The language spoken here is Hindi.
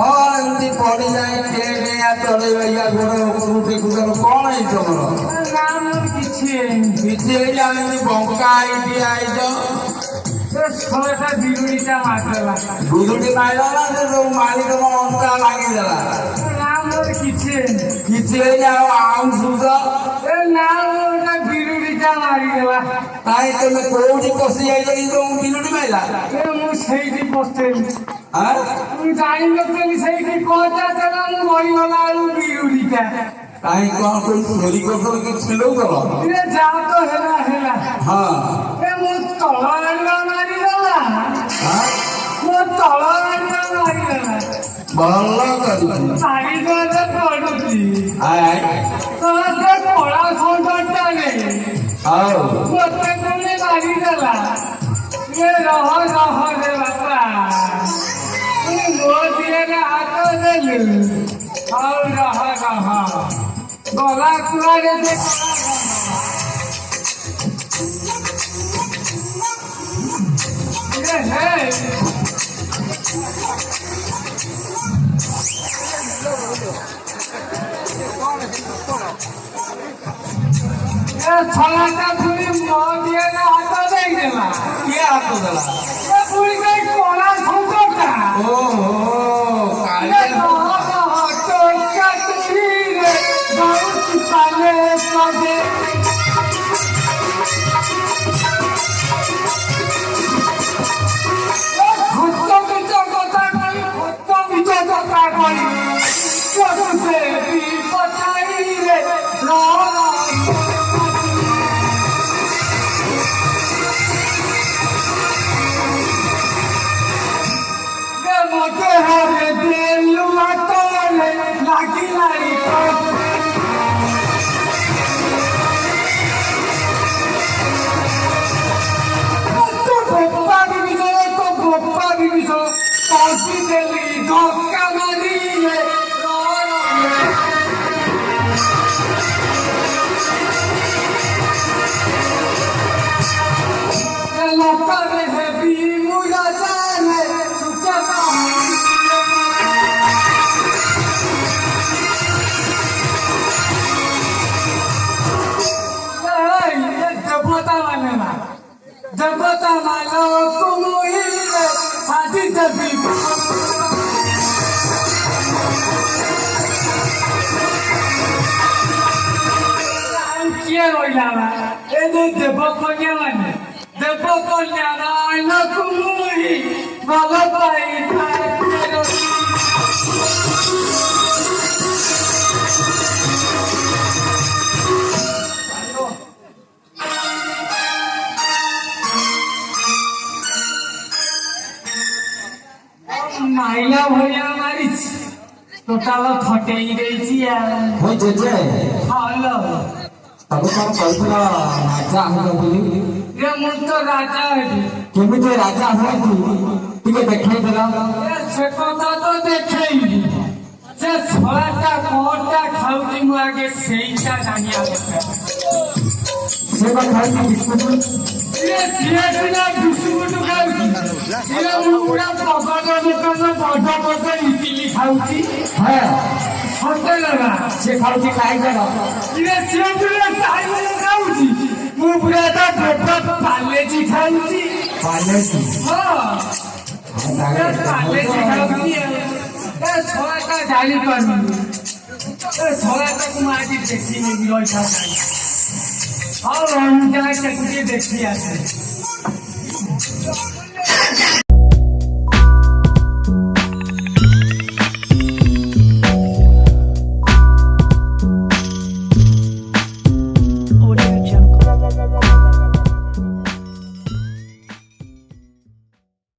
कौन एमती पड़ी जाए खेया चले भैया गोड़ उठे कौन है तुम किसी बंका आई बिजुड़ीटा मारदेला बिजुड़ी मारदेला से जो मालिक अंता लगिदेला किसी आउ सुध बिजुड़ीटा मारिदेला ताई तुम कौटी पशि जाइल बिजुड़ी मारा मुझे पशेली हाँ जानी कहता चला मरीगला बिजुड़ीटा कहीं कौन कोई चोरी कर कि छिलौ दल जा तो है हाँ मो तला मारिदेला मो तला मारिदेला ଭଲ କରିଛି ସାଇଡ ପଡୁଛି କଳା ସୌନ୍ଦର୍ଯ୍ୟରେ ଆଉ ମତେ ତୁମେ ମାରିଦେଲା ରହ ରେ ବାପା ମୋ ଦିହରେ ହାତ ଦେଲୁ ହଉ ରହ ଗଲା କୁଆଡେ छलाटा पुरी मोदिए ने हाथ दे देला के हाथ देला ए पुरी के कोला संकटा ओहो काले तो कतरी रे बहुत पाले सदे खत्तो बिचो कथा करी से भी पताई रे देवता मानो तुम ही साथी जबी किए रोइला ए देव कन्या माने देव कन्या ना तुम ही भलो पाई माइला भैया मारी टोटाल खटेई देछि होय जेजे हालो तब कौन कहला राजा हम बोली रे मु तो राजा है केमिते राजा है तू टिके देखाई देला से कथा तो देखैली से छलाटा कोटा खाउती मु आगे सेईटा जानिया से खाई बिस्कुट ये सियासना बिस्कुट खाउती ये मुरा पकड़ बड़ इडली खाउती है होते लगा से खाउती खाई देला ये सियासना खाई खाउती मु पूरा ता पेट पालेजी खाउती पालेजी हां पालेजी खाउती ए छोटा जाली पर ए छोटा को माटी देखी नहीं रोई था और हम क्या देखी आसे